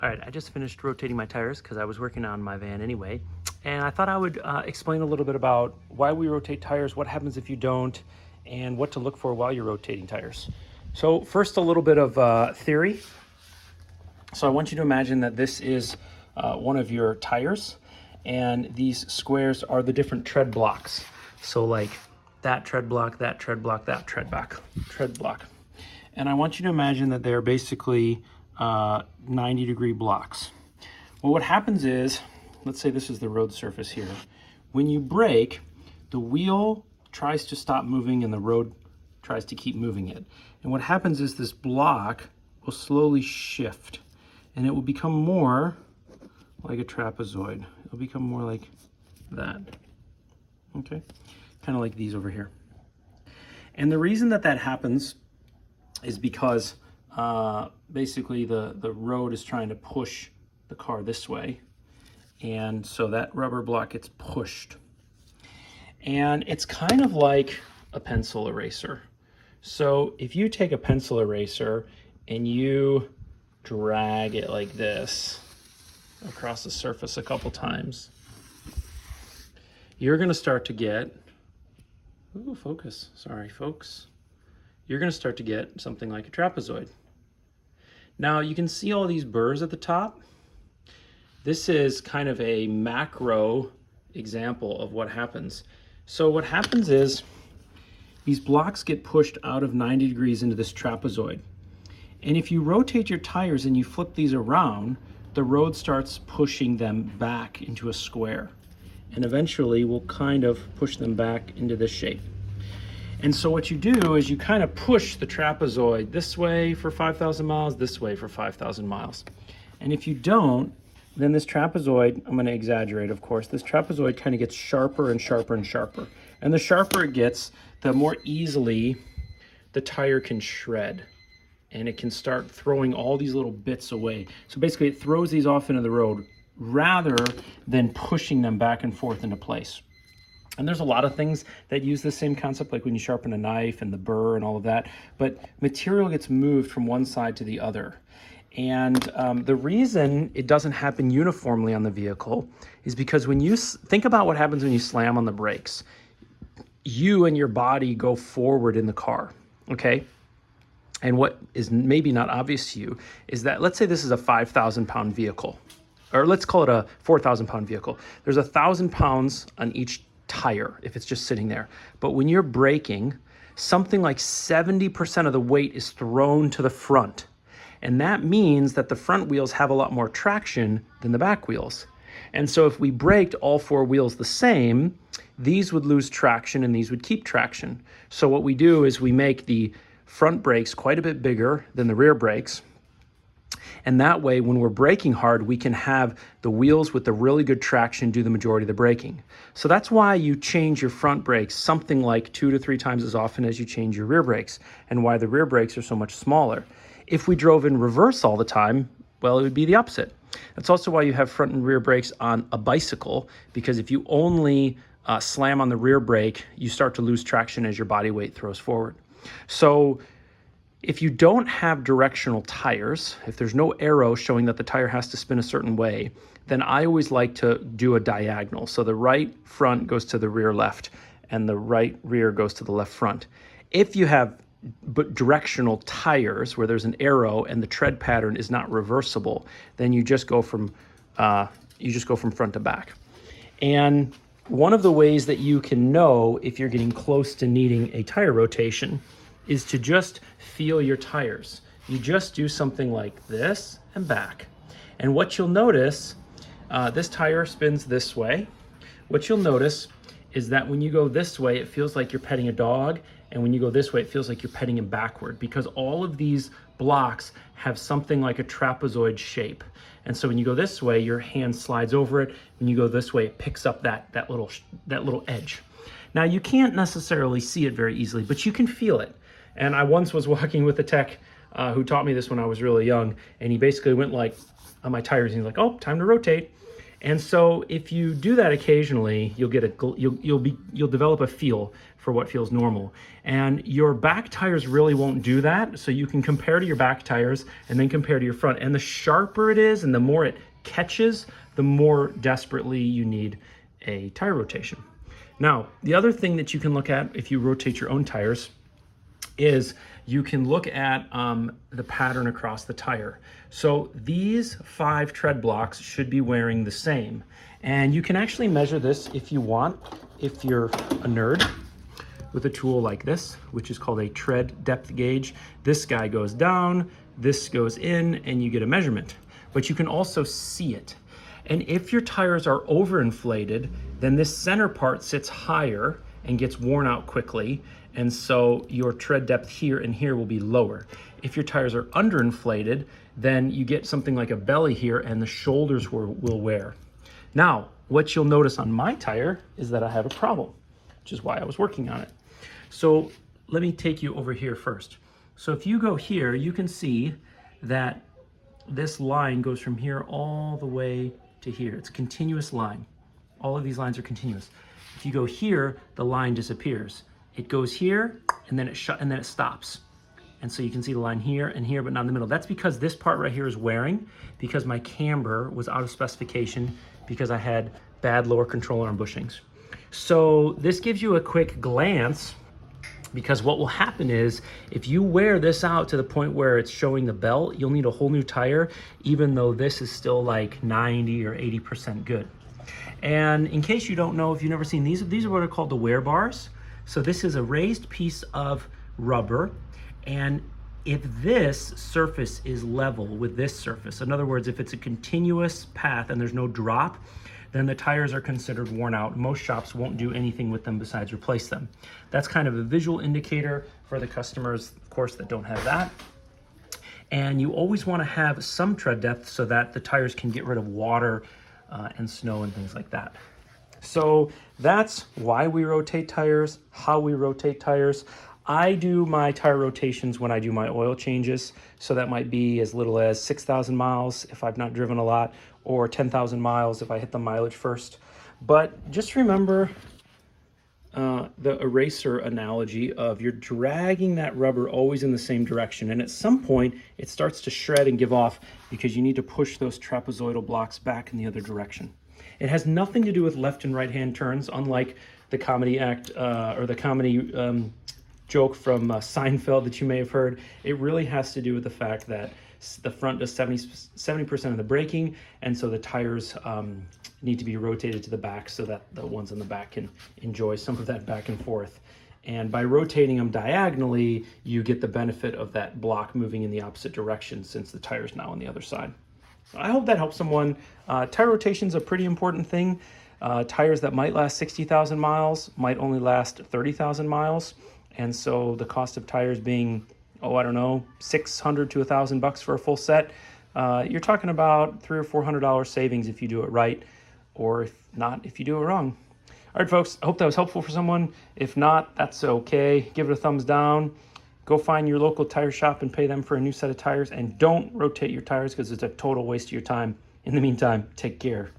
All right, I just finished rotating my tires because I was working on my van anyway. And I thought I would explain a little bit about why we rotate tires, what happens if you don't, and what to look for while you're rotating tires. So first, a little bit of theory. So I want you to imagine that this is one of your tires, and these squares are the different tread blocks. So like that tread block, that tread block, that tread block. And I want you to imagine that they're basically 90-degree blocks. Well, what happens is, let's say this is the road surface here. When you brake, the wheel tries to stop moving and the road tries to keep moving it. And what happens is this block will slowly shift and it will become more like a trapezoid. It'll become more like that. Okay? Kind of like these over here. And the reason that that happens is because basically the road is trying to push the car this way, and so that rubber block gets pushed. And it's kind of like a pencil eraser. So if you take a pencil eraser and you drag it like this across the surface a couple times, you're going to start to get, ooh, focus, sorry folks, you're going to start to get something like a trapezoid. Now you can see all these burrs at the top. This is kind of a macro example of what happens. So what happens is these blocks get pushed out of 90 degrees into this trapezoid. And if you rotate your tires and you flip these around, the road starts pushing them back into a square. And eventually we'll kind of push them back into this shape. And so what you do is you kind of push the trapezoid this way for 5,000 miles, this way for 5,000 miles. And if you don't, then this trapezoid, I'm going to exaggerate, of course, this trapezoid kind of gets sharper and sharper and sharper. And the sharper it gets, the more easily the tire can shred. And it can start throwing all these little bits away. So basically it throws these off into the road rather than pushing them back and forth into place. And there's a lot of things that use the same concept, like when you sharpen a knife and the burr and all of that, but material gets moved from one side to the other. And the reason it doesn't happen uniformly on the vehicle is because when you think about what happens when you slam on the brakes, you and your body go forward in the car, okay? And what is maybe not obvious to you is that, let's say this is a 5,000 pound vehicle, or let's call it a 4,000 pound vehicle. There's 1,000 pounds on each tire if it's just sitting there. But when you're braking, something like 70% of the weight is thrown to the front. And that means that the front wheels have a lot more traction than the back wheels. And so if we braked all four wheels the same, these would lose traction and these would keep traction. So what we do is we make the front brakes quite a bit bigger than the rear brakes. And that way, when we're braking hard, we can have the wheels with the really good traction do the majority of the braking. So that's why you change your front brakes something like 2 to 3 times as often as you change your rear brakes, and why the rear brakes are so much smaller. If we drove in reverse all the time, well, it would be the opposite. That's also why you have front and rear brakes on a bicycle, because if you only slam on the rear brake, you start to lose traction as your body weight throws forward. So if you don't have directional tires, if there's no arrow showing that the tire has to spin a certain way, then I always like to do a diagonal. So the right front goes to the rear left and the right rear goes to the left front. If you have directional tires where there's an arrow and the tread pattern is not reversible, then you just go from front to back. And one of the ways that you can know if you're getting close to needing a tire rotation is to just feel your tires. You just do something like this and back. And what you'll notice, this tire spins this way. What you'll notice is that when you go this way, it feels like you're petting a dog. And when you go this way, it feels like you're petting him backward, because all of these blocks have something like a trapezoid shape. And so when you go this way, your hand slides over it. When you go this way, it picks up that little edge. Now, you can't necessarily see it very easily, but you can feel it. And I once was walking with a tech who taught me this when I was really young, and he basically went like on my tires, and he's like, oh, time to rotate. And so if you do that occasionally, you'll get you'll develop a feel for what feels normal. And your back tires really won't do that. So you can compare to your back tires and then compare to your front. And the sharper it is and the more it catches, the more desperately you need a tire rotation. Now, the other thing that you can look at if you rotate your own tires is you can look at the pattern across the tire. So these 5 tread blocks should be wearing the same. And you can actually measure this if you want, if you're a nerd, with a tool like this, which is called a tread depth gauge. This guy goes down, this goes in, and you get a measurement. But you can also see it. And if your tires are overinflated, then this center part sits higher and gets worn out quickly. And so your tread depth here and here will be lower. If your tires are underinflated, then you get something like a belly here and the shoulders will wear. Now, what you'll notice on my tire is that I have a problem, which is why I was working on it. So let me take you over here first. So if you go here, you can see that this line goes from here all the way to here. It's a continuous line. All of these lines are continuous. If you go here, the line disappears. It goes here and then it stops. And so you can see the line here and here, but not in the middle. That's because this part right here is wearing, because my camber was out of specification, because I had bad lower control arm bushings. So this gives you a quick glance, because what will happen is if you wear this out to the point where it's showing the belt, you'll need a whole new tire, even though this is still like 90 or 80% good. And in case you don't know, if you've never seen these are what are called the wear bars. So this is a raised piece of rubber, and if this surface is level with this surface, in other words, if it's a continuous path and there's no drop, then the tires are considered worn out. Most shops won't do anything with them besides replace them. That's kind of a visual indicator for the customers, of course, that don't have that. And you always want to have some tread depth so that the tires can get rid of water and snow and things like that. So that's why we rotate tires, how we rotate tires. I do my tire rotations when I do my oil changes. So that might be as little as 6,000 miles if I've not driven a lot, or 10,000 miles if I hit the mileage first. But just remember the eraser analogy of you're dragging that rubber always in the same direction. And at some point, it starts to shred and give off because you need to push those trapezoidal blocks back in the other direction. It has nothing to do with left and right hand turns, unlike the comedy act or the comedy joke from Seinfeld that you may have heard. It really has to do with the fact that the front does 70% of the braking, and so the tires need to be rotated to the back so that the ones in the back can enjoy some of that back and forth. And by rotating them diagonally, you get the benefit of that block moving in the opposite direction since the tire's now on the other side. I hope that helps someone. Tire rotation is a pretty important thing. Tires that might last 60,000 miles might only last 30,000 miles. And so the cost of tires being, I don't know, $600 to $1,000 for a full set, you're talking about $300 or $400 savings if you do it right, or if not, if you do it wrong. All right, folks, I hope that was helpful for someone. If not, that's okay. Give it a thumbs down. Go find your local tire shop and pay them for a new set of tires, and don't rotate your tires because it's a total waste of your time. In the meantime, take care.